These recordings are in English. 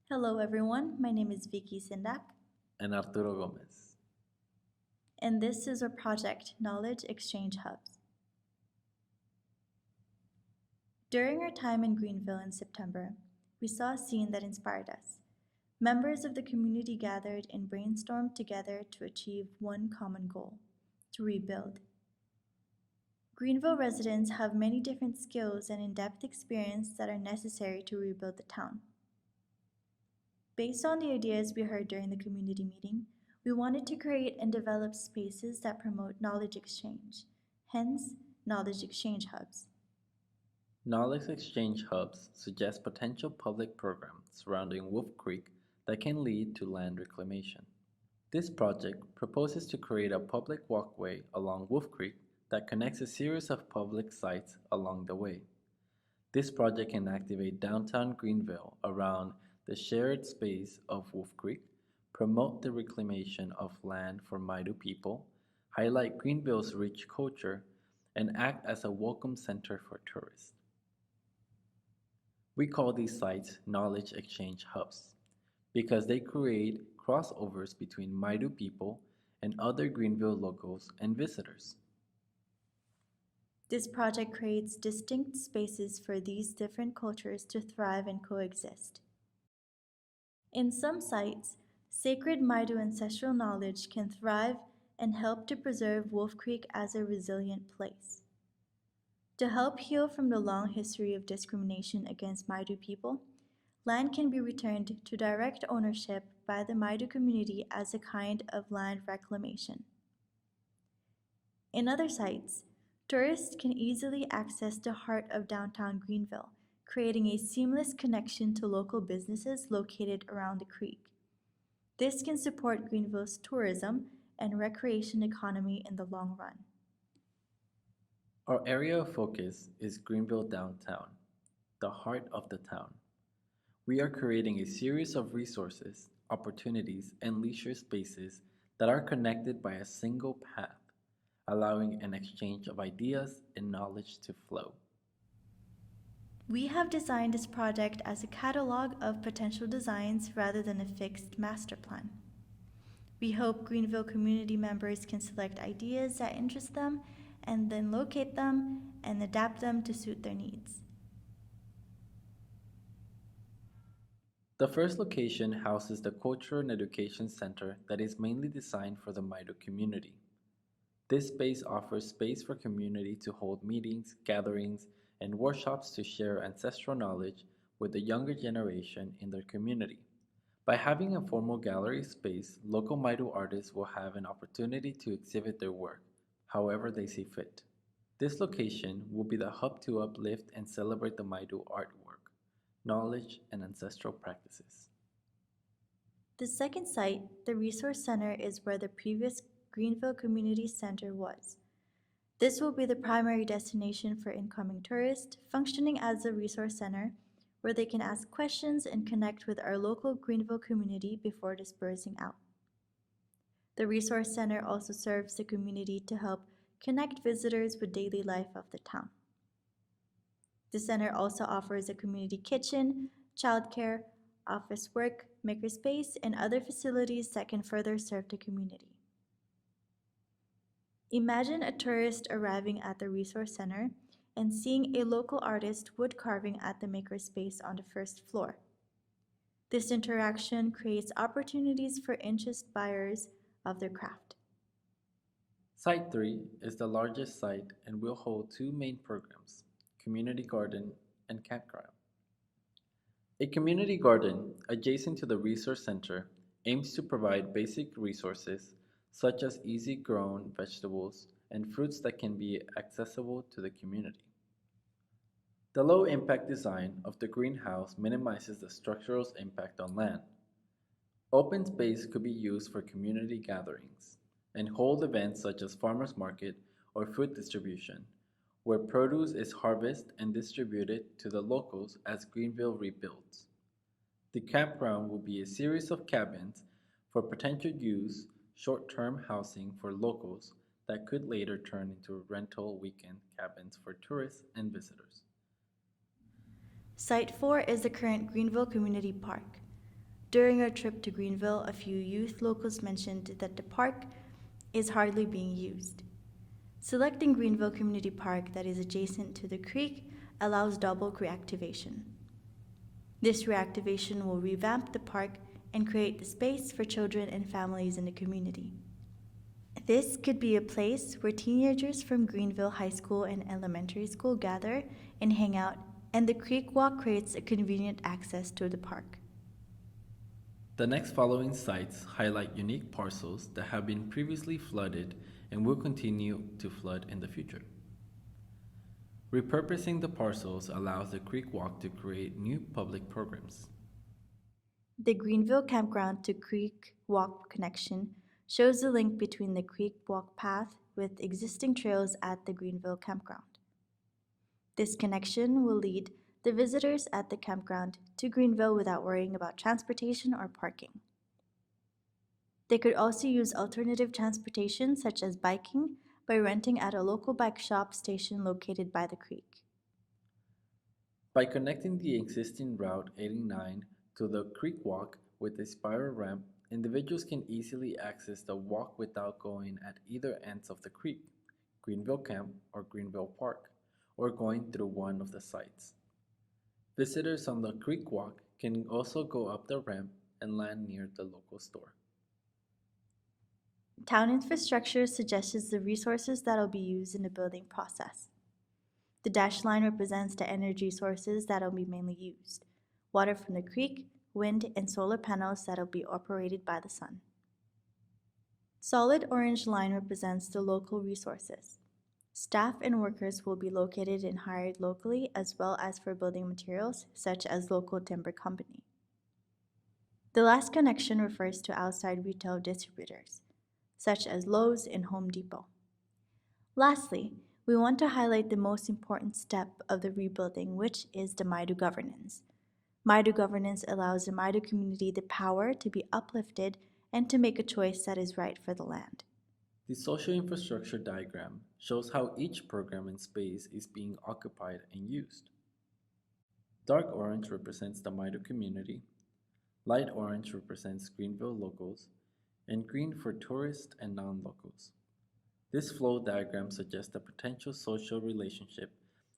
Hello everyone, my name is Vicky Sindac, and Arturo Gomez. and this is our project, Knowledge Exchange Hubs. During our time in Greenville in September, we saw a scene that inspired us. Members of the community gathered and brainstormed together to achieve one common goal: to rebuild. Greenville residents have many different skills and in-depth experience that are necessary to rebuild the town. Based on the ideas we heard during the community meeting, we wanted to create and develop spaces that promote knowledge exchange, hence, knowledge exchange hubs. Knowledge exchange hubs suggest potential public programs surrounding Wolf Creek that can lead to land reclamation. This project proposes to create a public walkway along Wolf Creek that connects a series of public sites along the way. This project can activate downtown Greenville around the shared space of Wolf Creek, promote the reclamation of land for Maidu people, highlight Greenville's rich culture, and act as a welcome center for tourists. We call these sites knowledge exchange hubs because they create crossovers between Maidu people and other Greenville locals and visitors. This project creates distinct spaces for these different cultures to thrive and coexist. In some sites, sacred Maidu ancestral knowledge can thrive and help to preserve Wolf Creek as a resilient place. To help heal from the long history of discrimination against Maidu people, land can be returned to direct ownership by the Maidu community as a kind of land reclamation. In other sites, tourists can easily access the heart of downtown Greenville, creating a seamless connection to local businesses located around the creek. This can support Greenville's tourism and recreation economy in the long run. Our area of focus is Greenville downtown, the heart of the town. We are creating a series of resources, opportunities, and leisure spaces that are connected by a single path, allowing an exchange of ideas and knowledge to flow. We have designed this project as a catalog of potential designs rather than a fixed master plan. We hope Greenville community members can select ideas that interest them and then locate them and adapt them to suit their needs. The first location houses the Culture and Education Center that is mainly designed for the Maidu community. This space offers space for community to hold meetings, gatherings, and workshops to share ancestral knowledge with the younger generation in their community. By having a formal gallery space, local Maidu artists will have an opportunity to exhibit their work, however they see fit. This location will be the hub to uplift and celebrate the Maidu artwork, knowledge, and ancestral practices. The second site, the Resource Center, is where the previous Greenville Community Center was. This will be the primary destination for incoming tourists, functioning as a resource center where they can ask questions and connect with our local Greenville community before dispersing out. The Resource Center also serves the community to help connect visitors with daily life of the town. The center also offers a community kitchen, childcare, office work, makerspace, and other facilities that can further serve the community. Imagine a tourist arriving at the Resource Center and seeing a local artist wood carving at the makerspace on the first floor. This interaction creates opportunities for interest buyers of their craft. Site 3 is the largest site and will hold two main programs, Community Garden and Campground. A community garden adjacent to the Resource Center aims to provide basic resources such as easy-grown vegetables and fruits that can be accessible to the community. The low-impact design of the greenhouse minimizes the structural impact on land. Open space could be used for community gatherings and hold events such as farmers market or food distribution, where produce is harvested and distributed to the locals as Greenville rebuilds. The campground will be a series of cabins for potential use, short-term housing for locals that could later turn into rental weekend cabins for tourists and visitors. Site 4 is the current Greenville Community Park. During our trip to Greenville, a few youth locals mentioned that the park is hardly being used. Selecting Greenville Community Park that is adjacent to the creek allows double reactivation. This reactivation will revamp the park and create the space for children and families in the community. This could be a place where teenagers from Greenville High School and Elementary School gather and hang out, and the creek walk creates a convenient access to the park. The next following sites highlight unique parcels that have been previously flooded and will continue to flood in the future. Repurposing the parcels allows the creek walk to create new public programs. The Greenville Campground to Creek Walk connection shows the link between the creek walk path with existing trails at the Greenville Campground. This connection will lead the visitors at the campground to Greenville without worrying about transportation or parking. They could also use alternative transportation such as biking by renting at a local bike shop station located by the creek. By connecting the existing Route 89 to the creek walk with a spiral ramp, individuals can easily access the walk without going at either ends of the creek, Greenville Camp or Greenville Park, or going through one of the sites. Visitors on the creek walk can also go up the ramp and land near the local store. Town infrastructure suggests the resources that will be used in the building process. The dashed line represents the energy sources that will be mainly used: water from the creek, wind, and solar panels that will be operated by the sun. Solid orange line represents the local resources. Staff and workers will be located and hired locally as well as for building materials such as local timber company. The last connection refers to outside retail distributors, such as Lowe's and Home Depot. Lastly, we want to highlight the most important step of the rebuilding, which is the Maidu governance. Maidu governance allows the Maidu community the power to be uplifted and to make a choice that is right for the land. The social infrastructure diagram shows how each program and space is being occupied and used. Dark orange represents the Maidu community, light orange represents Greenville locals, and green for tourists and non-locals. This flow diagram suggests the potential social relationship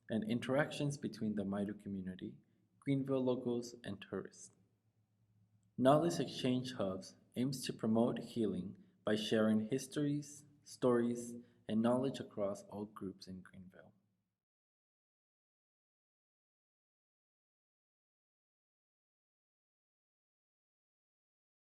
and interactions between the Maidu community, Greenville locals, and tourists. Knowledge Exchange Hubs aims to promote healing by sharing histories, stories, and knowledge across all groups in Greenville.